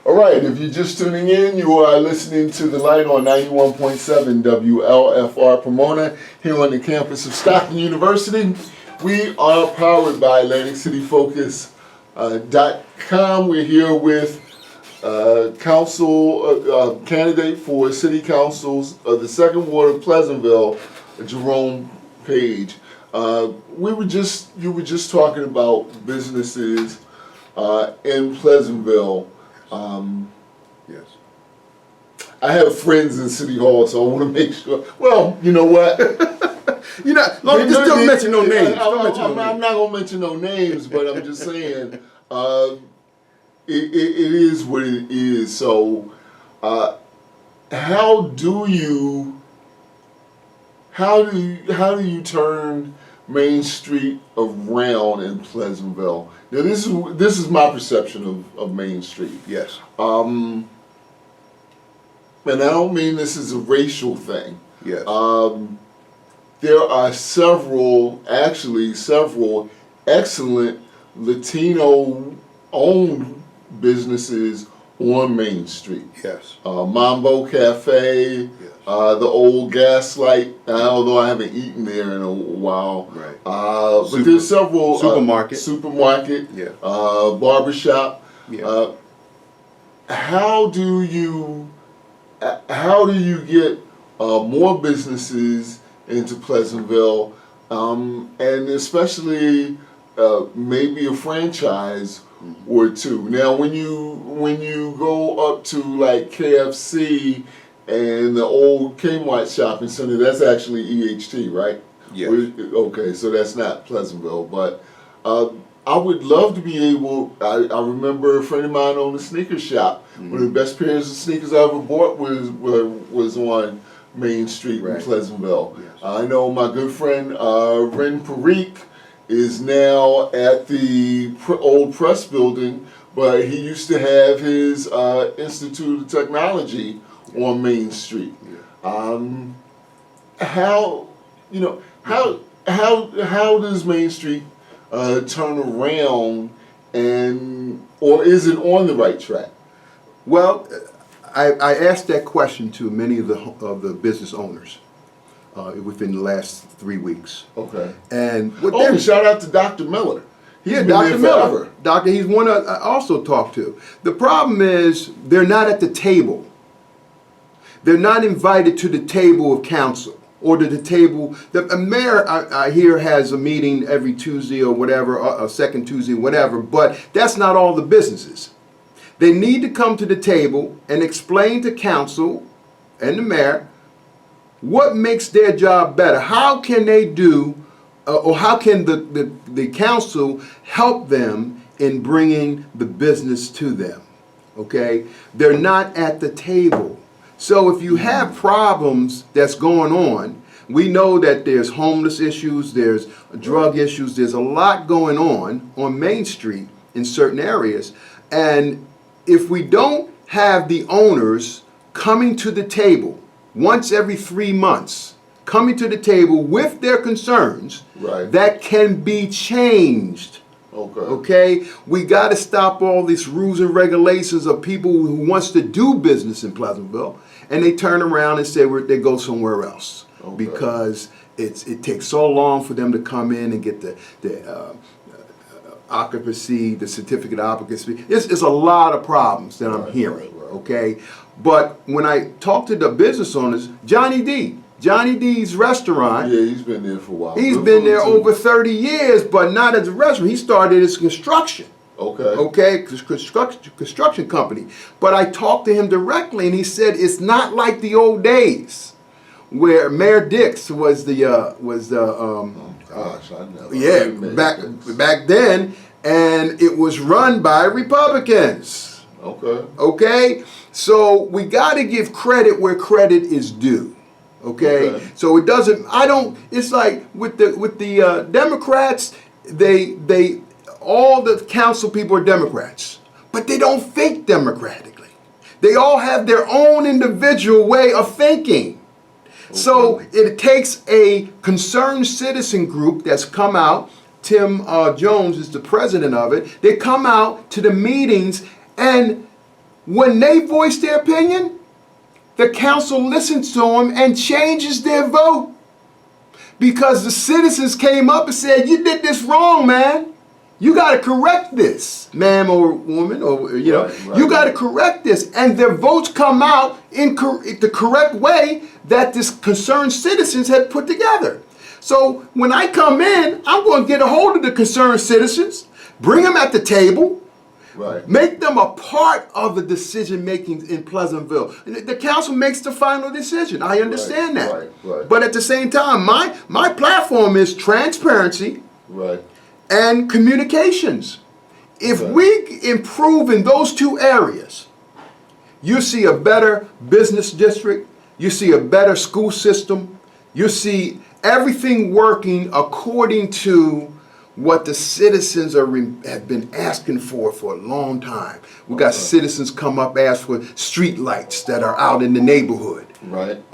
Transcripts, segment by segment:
All right, if you're just tuning in, you are listening to The Light on 91.7 WLFR Pomona here on the campus of Stockton University. We are powered by AtlanticCityFocus.com. We're here with council candidate for City Councils of the Second Ward of Pleasantville, Jerome Page. You were just talking about businesses in Pleasantville. Yes. I have friends in City Hall, so I want to make sure. Well, you know what? Just don't mention no names. I'm not going to mention no names, but I'm just saying it is what it is. So, how do you turn Main Street around in Pleasantville? Now, this is my perception of Main Street. Yes. And I don't mean this is a racial thing. Yes. There are several excellent Latino-owned businesses on Main Street. Yes. Mambo Cafe, Yes. The Old Gaslight, although I haven't eaten there in a while. Right. But there's several. Supermarket. Yeah. Barbershop. Yeah. How do you get more businesses into Pleasantville, and especially maybe a franchise or two? Now, when you go up to like KFC and the old Kmart shopping center, that's actually EHT, right? Yes. Okay, so that's not Pleasantville, but I would love to be able. I remember a friend of mine owned a sneaker shop. Mm-hmm. One of the best pairs of sneakers I ever bought was on Main Street in Pleasantville. Yes. I know my good friend Ren Parikh is now at the old press building, but he used to have his Institute of Technology on Main Street. Yeah. How does Main Street turn around, or is it on the right track? Well, I asked that question to many of the business owners within the last 3 weeks. Okay. And shout out to Dr. Miller. He's been Dr. Miller. He's one I also talked to. The problem is they're not at the table. They're not invited to the table of council. Or to the table. The mayor, I hear, has a meeting every Tuesday or whatever, a second Tuesday, whatever, but that's not all the businesses. They need to come to the table and explain to council and the mayor what makes their job better. How can they do, or how can the council help them in bringing the business to them? Okay? They're not at the table. So if you have problems that's going on, we know that there's homeless issues, there's drug issues, there's a lot going on Main Street in certain areas. And if we don't have the owners coming to the table once every 3 months, coming to the table with their concerns, that can be changed. Okay? We got to stop all these rules and regulations of people who wants to do business in Pleasantville, and they turn around and say they go somewhere else because it takes so long for them to come in and get the occupancy, the certificate of occupancy. It's a lot of problems that I'm hearing. Okay, but when I talk to the business owners, Johnny D's restaurant. Yeah, he's been there for a while. He's been there over 30 years, but not as a restaurant. He started as construction. Okay, construction company. But I talked to him directly, and he said it's not like the old days, where Mayor Dix was the I know. Yeah, back then, and it was run by Republicans. Okay, so we got to give credit where credit is due. Okay, so it doesn't. It's like with the Democrats, they all the council people are Democrats, but they don't think democratically. They all have their own individual way of thinking. So it takes a concerned citizen group that's come out. Tim Jones is the president of it. They come out to the meetings and when they voice their opinion, the council listens to them and changes their vote. Because the citizens came up and said, you did this wrong, man. You got to correct this, ma'am or woman, or, you know, you got to correct this. And their votes come out in the correct way that this concerned citizens had put together. So when I come in, I'm going to get a hold of the concerned citizens, bring them at the table, make them a part of the decision making in Pleasantville. The council makes the final decision. I understand that. But at the same time, my platform is transparency and communications. If we improve in those two areas, you see a better business district, you see a better school system, you see everything working according to what the citizens have been asking for a long time. We got citizens come up ask for street lights that are out in the neighborhood.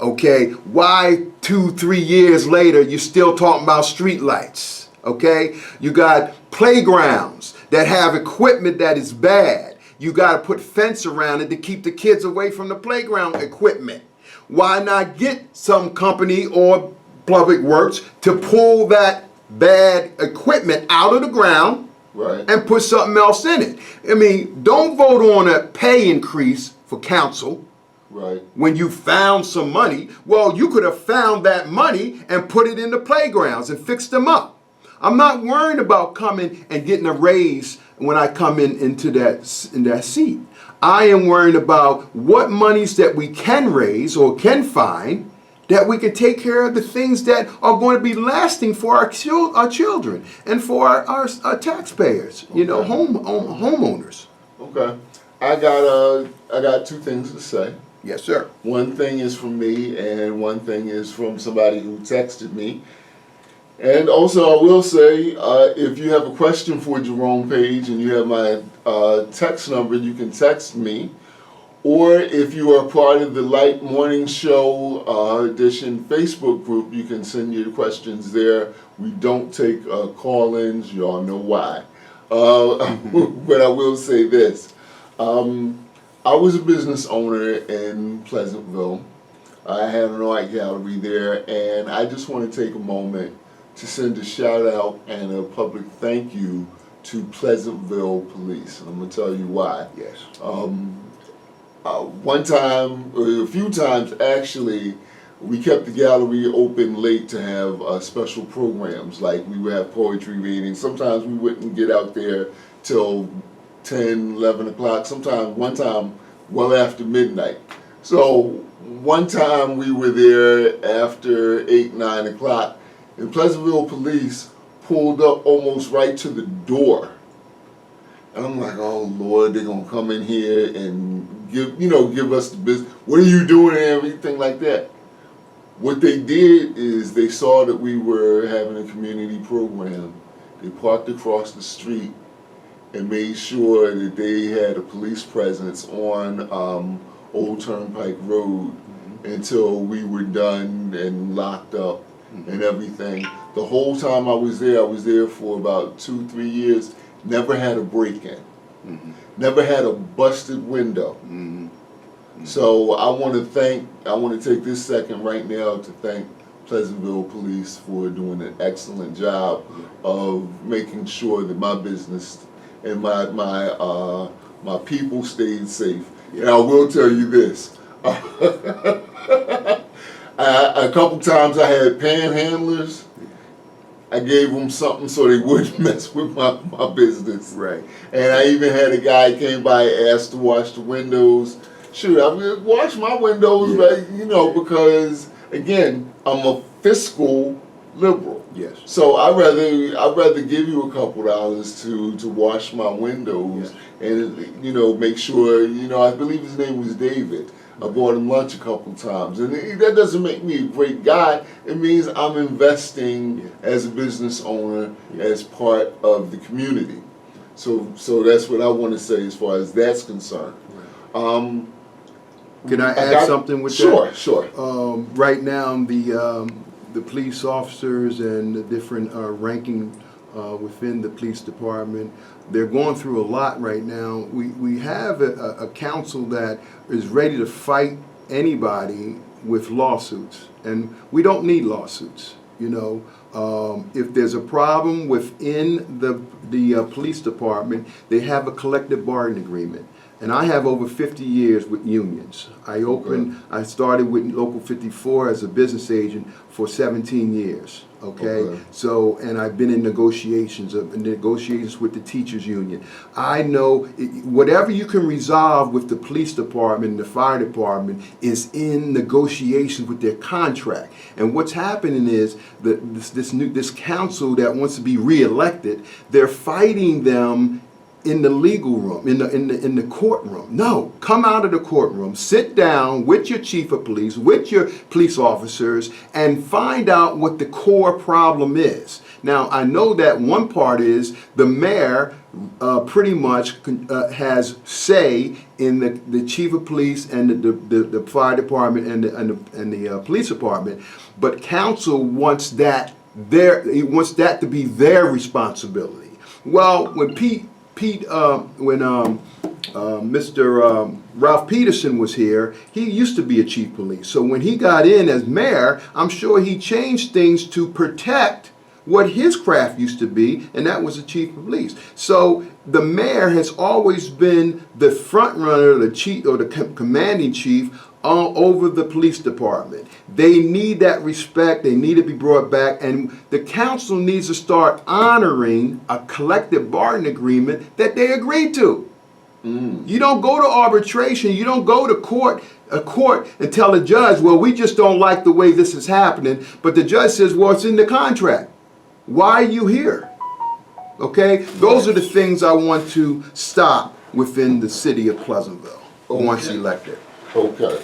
Okay, why 2-3 years later you still talking about street lights? Okay, you got playgrounds that have equipment that is bad. You got to put fence around it to keep the kids away from the playground equipment. Why not get some company or public works to pull that bad equipment out of the ground and put something else in it? I mean, don't vote on a pay increase for council when you found some money. Well, you could have found that money and put it in the playgrounds and fixed them up. I'm not worried about coming and getting a raise when I come into that seat. I am worried about what monies that we can raise or can find that we can take care of the things that are going to be lasting for our children and for our taxpayers, you know, homeowners. Okay. I got two things to say. Yes, sir. One thing is from me, and one thing is from somebody who texted me. And also, I will say, if you have a question for Jerome Page and you have my text number, you can text me. Or if you are part of the Light Morning Show Edition Facebook group, you can send your questions there. We don't take call-ins. You all know why. But I will say this. I was a business owner in Pleasantville. I had an art gallery there, and I just want to take a moment to send a shout out and a public thank you to Pleasantville Police. And I'm going to tell you why. Yes. One time, or a few times actually, we kept the gallery open late to have special programs, like we would have poetry readings. Sometimes we wouldn't get out there till 10, 11 o'clock, sometimes one time well after midnight. So one time we were there after 8, 9 o'clock, and Pleasantville Police pulled up almost right to the door. And I'm like, oh Lord, they're gonna come in here and give us the business. What are you doing and everything like that? What they did is they saw that we were having a community program. They parked across the street and made sure that they had a police presence on Old Turnpike Road until we were done and locked up and everything. The whole time I was there for about 2-3 years, never had a break-in, never had a busted window. So I want to take this second right now to thank Pleasantville Police for doing an excellent job of making sure that my business and my people stayed safe. And I will tell you this. A couple times I had panhandlers. I gave them something so they wouldn't mess with my business. Right. And I even had a guy came by and asked to wash the windows. Shoot, I mean, wash my windows, but, because again, I'm a fiscal liberal. Yes. So I'd rather give you a couple dollars to wash my windows and make sure I believe his name was David. I bought him lunch a couple times, and that doesn't make me a great guy. It means I'm investing as a business owner as part of the community. So that's what I want to say as far as that's concerned. Can I add something with that? Sure. Right now, the police officers and the different ranking within the police department. They're going through a lot right now. We have a council that is ready to fight anybody with lawsuits, and we don't need lawsuits. You know, if there's a problem within the police department, they have a collective bargaining agreement. And I have over 50 years with unions. I started with Local 54 as a business agent for 17 years. Okay. So, and I've been in negotiations with the teachers union. I know whatever you can resolve with the police department and the fire department is in negotiations with their contract. And what's happening is that this council that wants to be reelected, they're fighting them in the legal room, in the courtroom. No, come out of the courtroom, sit down with your chief of police, with your police officers, and find out what the core problem is. Now, I know that one part is the mayor pretty much has say in the chief of police and the fire department and the police department, but council wants that to be their responsibility. Well, when Mr. Ralph Peterson was here, he used to be a chief of police. So when he got in as mayor, I'm sure he changed things to protect what his craft used to be, and that was the chief of police. So the mayor has always been the front runner, the chief or the commanding chief over the police department. They need that respect. They need to be brought back, and the council needs to start honoring a collective bargaining agreement that they agreed to. You don't go to arbitration. You don't go to a court and tell the judge, well, we just don't like the way this is happening. But the judge says, well, it's in the contract. Why are you here? Okay? Those are the things I want to stop within the city of Pleasantville once elected. Okay.